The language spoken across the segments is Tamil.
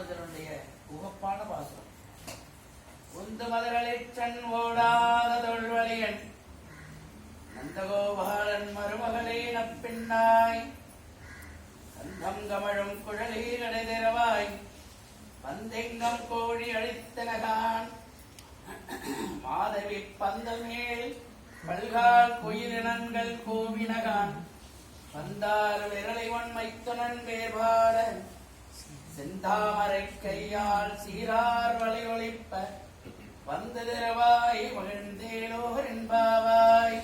ராமானுஜனுடைய உகப்பான பாசுரம். உந்து மதுரளிச்சன் ஓடாத தொல்வழியன் நந்தகோபாலன் மருமகளே நப்பின்னாய் கந்தம் கமழும் குழலீர் அடைதிரவாய் பந்தெங்கம் கோழி அழித்தனகான் மாதவி பந்தமேல் பல்கால் குயிலினங்கள் கோவினகான் வந்தார் விரலைவன் மைத்துனன் வேபால செந்தாமரை கையால் சீரார் வளை ஒளிப்ப வந்து திரவாய் மகிழ்ந்தேலோர் என்பாவாய்.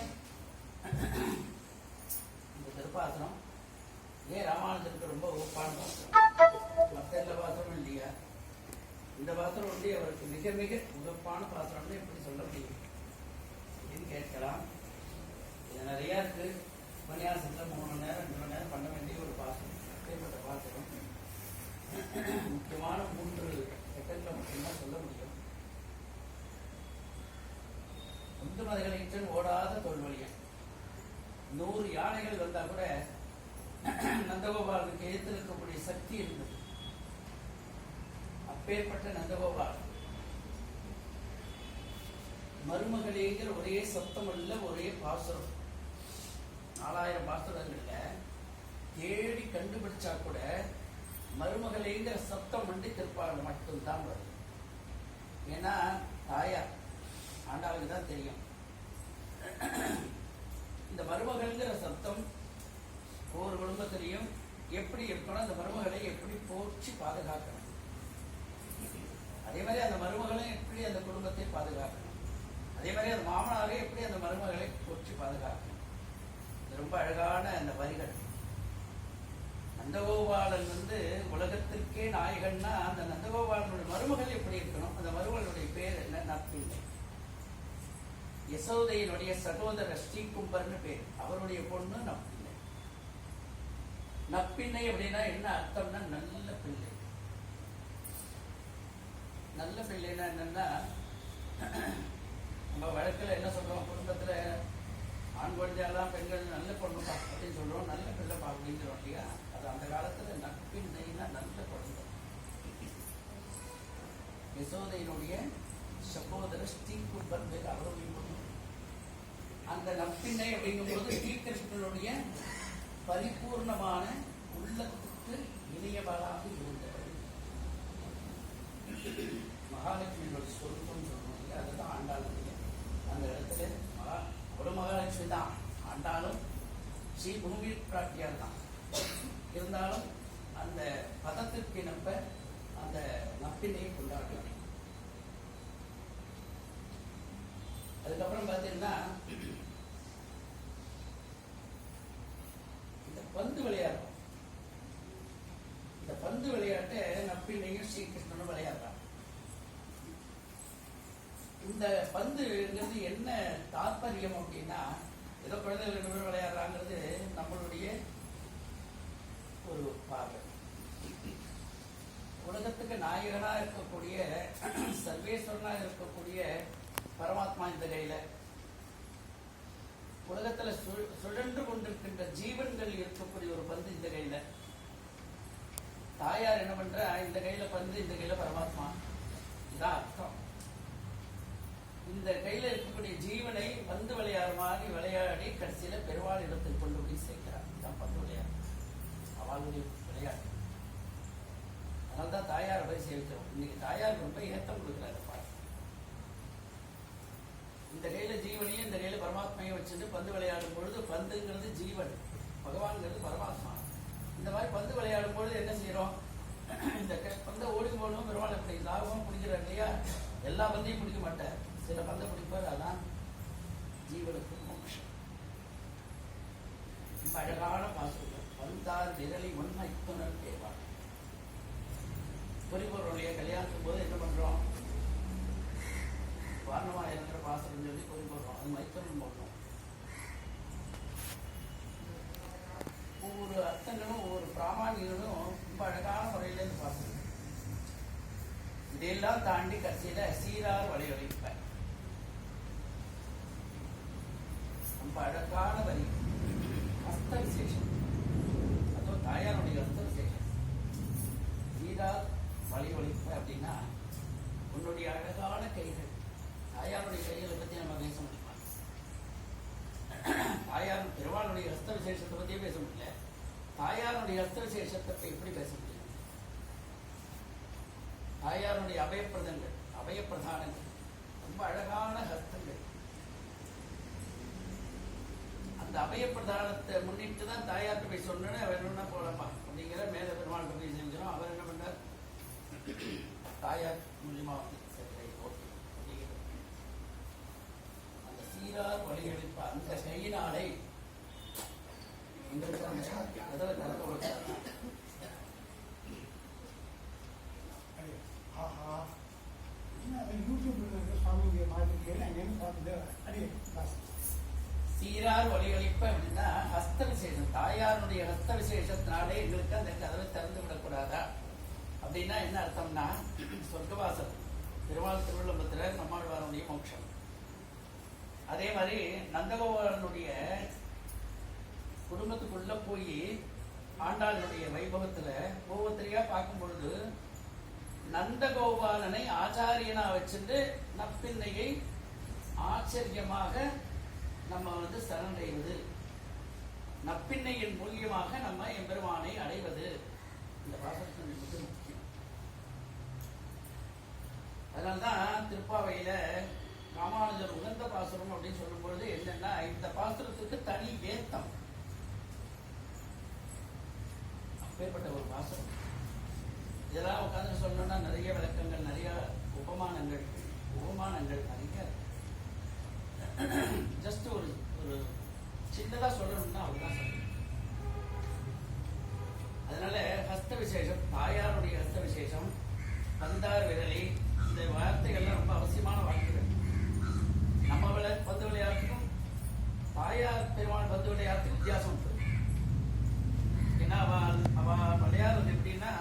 இந்த திருப்பாசனம் ராமானுஜனுக்கு ரொம்ப உப்பான பாசனம். மற்ற எல்லா பாசனமும் இல்லையா? இந்த பாசனம் வந்து அவருக்கு மிக மிக உகப்பான பாசனம்னு எப்படி சொல்ல முடியும் அப்படின்னு கேட்கலாம். இது நிறைய இருக்கு. உபன்யாசத்தில் 3 மணி நேரம் 2 மணி நேரம் பண்ண வேண்டிய ஒரு பாசனம். அப்பேற்பட்ட பாசனம் முக்கியமான 3 செகண்ட்ல மட்டும்தான் சொல்ல முடியும். உந்து மதுரளிச்சன் ஓடாத தொல்வழியன். 100 யானைகள் வந்தா கூட நந்தகோபாலுக்கு எதிர்த்து இருக்கக்கூடிய சக்தி இருந்தது. அப்பேற்பட்ட நந்தகோபால் மருமகளேங்கிற ஒரே சப்தம் அல்ல, ஒரே பாசுரம். 4000 பாசுரங்கள்ல தேடி கண்டுபிடிச்சா கூட மருமகளேங்கிற சப்தம் வந்து திருப்பாடல் மட்டும்தான் வரும். ஏன்னா தாயார் ஆண்டாளுக்கு தான் தெரியும். இந்த மருமகள்ங்கிற சப்தம் ஒவ்வொரு குடும்பத்திலையும் எப்படி இருக்கணும், அந்த மருமகளை எப்படி போற்றி பாதுகாக்கணும், அதே மாதிரி அந்த மருமகளும் எப்படி அந்த குடும்பத்தை பாதுகாக்கணும், அதே மாதிரி அந்த மாமனாரை எப்படி அந்த மருமகளை போற்றி பாதுகாக்கணும். இது ரொம்ப அழகான அந்த வரிகள். நந்தகோபாலன் வந்து உலகத்திற்கே நாயகன்னா அந்த நந்தகோபாலனுடைய மருமகள் எப்படி இருக்கணும், அந்த மருமகளுடைய பேர் என்ன? நப்பிள்ளை. யசோதையினுடைய சகோதர ஸ்ரீகும்பர்னு பேர். அவருடைய பொண்ணு நப்பிள்ளை. நப்பிள்ளை அப்படின்னா என்ன அர்த்தம்னா நல்ல பிள்ளை. நல்ல பிள்ளைன்னா என்னன்னா, நம்ம வழக்கில் என்ன சொல்றோம், குடும்பத்துல ஆண் குழந்தையெல்லாம் பெண்கள் நல்ல பொண்ணு அப்படின்னு சொல்றோம், நல்ல பிள்ளை அப்படிங்கிறோம் இல்லையா? அது அந்த காலத்துல நப்பின்னைன்னா நல்ல குழந்தை. யசோதையினுடைய சகோதர ஸ்ரீகும்பர் பேர். அவருடைய அந்த நப்பின்னை அப்படிங்கும்போது ஸ்ரீகிருஷ்ணனுடைய பரிபூர்ணமான உள்ளத்துக்கு இணையவளாக இருந்தவர். மகாலட்சுமியோட சொருப்பம் சொல்லணும் இல்லையா? அதுதான் ஆண்டாளுடைய அந்த இடத்துல ஒரு மகாலட்சுமி தான். ஆண்டாலும் ஸ்ரீ பூமி பிராட்டியார் தான். இருந்தாலும் அந்த பதத்திற்கு இணப்ப அந்த நப்பினையை கொண்டாடுறாங்க. அதுக்கப்புறம் பார்த்தீங்கன்னா இந்த பந்து விளையாடும். இந்த பந்து விளையாட்டை நப்பினையும் ஸ்ரீகிருஷ்ணனும் விளையாடுறாங்க. இந்த பந்துங்கிறது என்ன தாற்பயம் அப்படின்னா, ஏதோ குழந்தைகள் 2 பேரும் விளையாடுறாங்கிறது நம்மளுடைய ஒரு பார்வை. உலகத்துக்கு நாயகனா இருக்கக்கூடிய சர்வேஸ்வரனா இருக்கக்கூடிய பரமாத்மா இந்த கையில, உலகத்துல சுழன்று கொண்டிருக்கின்ற ஜீவன்கள் இருக்கக்கூடிய ஒரு பந்து இந்த கையில. தாயார் என்ன பண்ற, இந்த கையில பந்து, இந்த கையில பரமாத்மா. இதான் அர்த்தம். இந்த கையில இருக்கக்கூடிய ஜீவனை பந்து விளையாடு மாதிரி விளையாடி கடைசியில பெருவாள் இடத்தில் கொண்டு போய் சேர்க்கிறார். இதுதான் பந்து விளையாடு, அவளுடைய விளையாட்டு. அதனால்தான் தாயார் போய் சேர்க்கிறோம். இன்னைக்கு தாயார் ரொம்ப ஏத்தம் கொடுக்கிறார். இந்த கையில ஜீவனையும் இந்த கையில பரமாத்மையும் வச்சுட்டு பந்து விளையாடும் பொழுது, பந்துங்கிறது ஜீவன், பகவான்கிறது பரமாத்மா. இந்த மாதிரி பந்து விளையாடும் பொழுது என்ன செய்யறோம், இந்த பந்தை ஓடி போகணும், பெருமாள் எப்படி லாபமும் பிடிக்கிறார் இல்லையா? எல்லா பந்தையும் பிடிக்க மாட்டார், சில பந்தை பிடிப்பார். அதான் ஜீவனுக்கு மோட்சம். அழகான பாசுரம். வந்தார் விரலி உண்மைத்துணர் தேவார். பொறிபொருளுடைய கல்யாணத்துக்கு போது என்ன பண்றோம், வாரணமா இருக்கிற பாசனம் சொல்லி பொறி போடுறோம். அது மைத்தனம் போடுறோம். ஒவ்வொரு அர்த்தங்களும் ஒவ்வொரு பிராமணிகளும் ரொம்ப அழகான முறையில இருந்து பாசனம். இதையெல்லாம் தாண்டி கடைசியில சீரார் வளைவழிப்ப ரொம்ப அழகான வரி. அஸ்த விசேஷம், அதுவும் தாயாருடைய அஸ்த விசேஷம். சீரார் வழிவழி ஹஸ்த விசேஷத்தை எப்படி பேச முடியும்? தாயாருடைய அபயப்பிரதங்கள், அபயப்பிரதானங்கள், ரொம்ப அழகான ஹஸ்தங்கள். அந்த அபயப்பிரதானத்தை முன்னிட்டு தான் தாயார்கிட்ட போய் சொன்னேன்னு அவர் என்ன போலப்பா அப்படிங்கிற மேல பெருமாள்கிட்ட போய் செஞ்சோம். அவர் என்ன பண்ணார்? தாயார் மூலியமா சரி ஓகே அப்படிங்கிற அந்த சீரார் வழியளிப்ப அந்த கையினாலே எங்களுக்கு அந்த கதவை திறக்க வச்சார். சீரார் ஒளிகளிப்ப அப்படின்னா ஹஸ்த விசேஷம், தாயாருடைய ஹஸ்த விசேஷத்தினாலே எங்களுக்கு அந்த கதவை திறந்து விடக்கூடாதா அப்படின்னா என்ன அர்த்தம்னா, சொர்க்கவாசல் திருவாள் திருவள்ளம்பத்துல நம்மாழ்வாருடைய மோட்சம். அதே மாதிரி நந்தகோபாலனுடைய குடும்பத்துக்குள்ள போய் ஆண்டாளுடைய வைபவத்துல ஒவ்வொருத்தரையா பார்க்கும் பொழுது நந்தகோபாலனை ஆச்சாரியனா வச்சுட்டு நப்பின்னையை ஆச்சரியமாக நம்ம சரணடைவது, நப்பின்னையின் மூலியமாக நம்ம எம்பெருமானை அடைவது, இந்த பாசனத்தின் மிக முக்கியம். அதனால்தான் திருப்பாவையில ராமானுஜர் உகந்த பாசுரம் அப்படின்னு சொல்லும் பொழுது என்னன்னா, இந்த பாசுரத்துக்கு தனி ஏத்தம், அப்பேற்பட்ட ஒரு பாசுரம். இதெல்லாம் உட்காந்து சொல்லணும்னா நிறைய விளக்கங்கள், நிறைய உபமானங்கள் நிறைய. ஜஸ்ட் ஒரு சின்னதா சொல்லணும்னா அவ்வளவுதான் சொல்லணும். அதனால ஹஸ்த விசேஷம், தாயாருடைய ஹஸ்த விசேஷம், வந்தார் விரலி, இந்த வார்த்தைகள்லாம் ரொம்ப அவசியமான வார்த்தைகள். நம்ம பந்து விளையாட்டுக்கும் தாயார் பெருமாள் பந்து விளையாட்டுக்கும் வித்தியாசம் உண்டு. ஏன்னா அவ விளையாடுறது எப்படின்னா,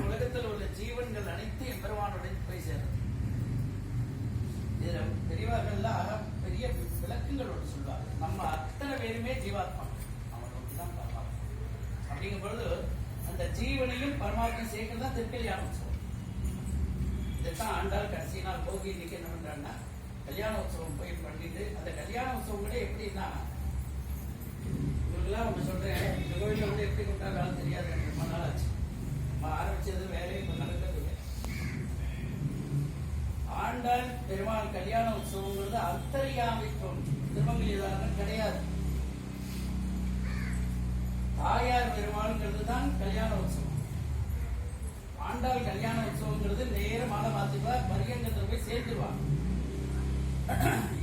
உலகத்தில் உள்ள ஜீவன்கள் அனைத்து எம்பெருமானுடைய போய் சேரும். இதுல பெரியவர்கள்லாம் பெரிய விளக்கங்களோடு சொல்வாங்க. நம்ம அத்தனை பேருமே ஜீவாத்மா, அவனை நோக்கிதான் பார்ப்பாங்க. அப்படிங்கும் பொழுது அந்த ஜீவனையும் பரமாத்மா சேர்க்கிறது தான் திருக்கல்யாண உற்சவம். இதைத்தான் ஆண்டாள் கடைசி நாள் போகி இன்னைக்கு என்ன பண்றாங்கன்னா, கல்யாண உற்சவம் போய் பண்ணிட்டு, அந்த கல்யாண உற்சவம் கூட எப்படின்னா, இவங்கெல்லாம் ஒண்ணு சொல்றேன், இந்த கோயில எப்படி கொண்டாடுறாலும் தெரியாது, ரொம்ப நாள் ஆச்சு. ஆரம்பிச்சது வேலையை இப்ப நடக்கிறது இல்லை. ஆண்டாள் பெருமாள் கல்யாண உற்சவங்கிறது அந்தர்யாமித்துவம், திருமங்கலிதாரன் கிடையாது. தாயார் பெருமாள்ங்கிறது தான் கல்யாண உற்சவம். ஆண்டாள் கல்யாண உற்சவங்கிறது நேர மாலை மாத்திப்பா பரியங்கத்தில் போய் சேர்ந்துருவாங்க.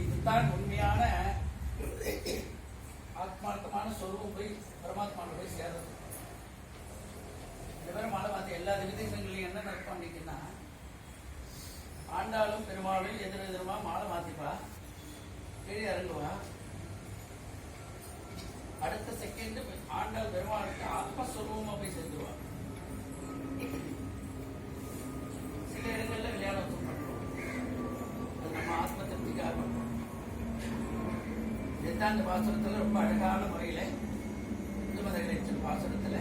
இதுதான் உண்மையான ஆத்மார்த்தமான சொருவம், போய் பரமாத்மான போய் சேர்றது. இந்த பேரும் மாலை மாத்தி எல்லா விதங்களையும் என்ன நடப்பாண்டிங்கன்னா, ஆண்டாளும் பெருமாளும் எதிரெதிரமா மாலை மாத்திப்பா, கீழே இறங்குவா. அடுத்த செகண்ட் ஆண்டாள் பெருமாளுக்கு ஆத்மஸ்வரூபமா போய் சேர்ந்துருவா. சில இடங்கள்ல விளையாடம் பண்றோம், அது நம்ம ஆத்ம திருப்திக்காக பண்றோம். இதுதான் இந்த பாசுரத்துல ரொம்ப அழகான முறையில இந்துமத பாசுரத்துல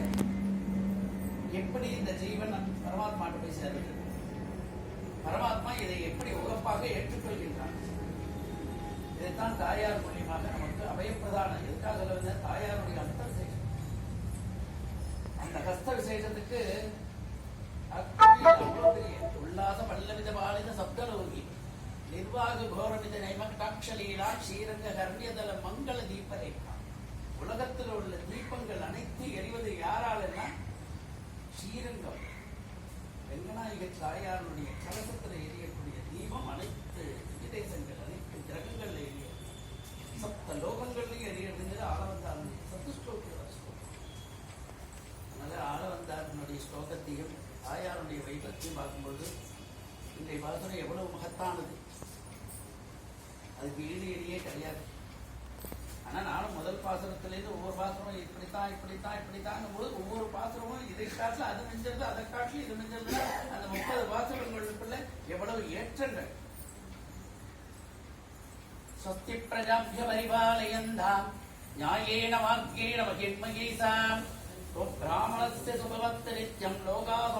எப்படி இந்த ஜீவன் பரமாத்மாட்ட போய் சேர்ந்து, பரமாத்மா இதை எப்படி உகப்பாக ஏற்றுக்கொள்கின்றான். இதைத்தான் தாயார் மூலியமாக நமக்கு அபயப்பிரதானம். எதுக்காக சொல்ல தாயாருடைய ஹஸ்த விசேஷம். அந்த ஹஸ்த விசேஷத்துக்கு உல்லாச பல்லவித பாலித சப்தலோகி நிர்வாக கோரமித நைமகடாட்சலீலா ஸ்ரீரங்க கர்ணியதல மங்கள தீபரேகா. உலகத்தில் உள்ள தீபங்கள் அனைத்து எரிவது யாராலன்னா ஸ்ரீரங்கம் வெங்கநாயக தாயாருடைய கலசத்தில் எரியக்கூடிய தீபம் அனைத்து விதேசங்கள், அனைத்து கிரகங்கள்ல எரிய, சப்த லோகங்கள்லையும் எரியறது ஆளவந்தார் சத்துஸ்லோக ஸ்லோகம். அதனால ஆளவந்தாரனுடைய ஸ்லோகத்தையும் தாயாருடைய வைபத்தையும் பார்க்கும்போது இன்றைய பாசுரம் எவ்வளவு மகத்தானது, அதுக்கு ஈடு கிடையாது. ஆனா நானும் முதல் பாசுரத்திலேருந்து ஒவ்வொரு பாசுரமும் இப்படித்தான் போது ஒவ்வொரு பாசுரமும் இதை காட்டில அது மிஞ்சது, அதை காட்டில இது மிஞ்சது. அந்த 30 பாசுரங்களுக்குள்ள எவ்வளவு ஏற்றங்கள். ஸ்வஸ்தி பிரஜாப்ய பரிபாலயந்தாம் நியாயேன வாக்யேன மகிர்மகேசாம் பிராமணஸ்ய சுபவத் நித்யம் லோகாः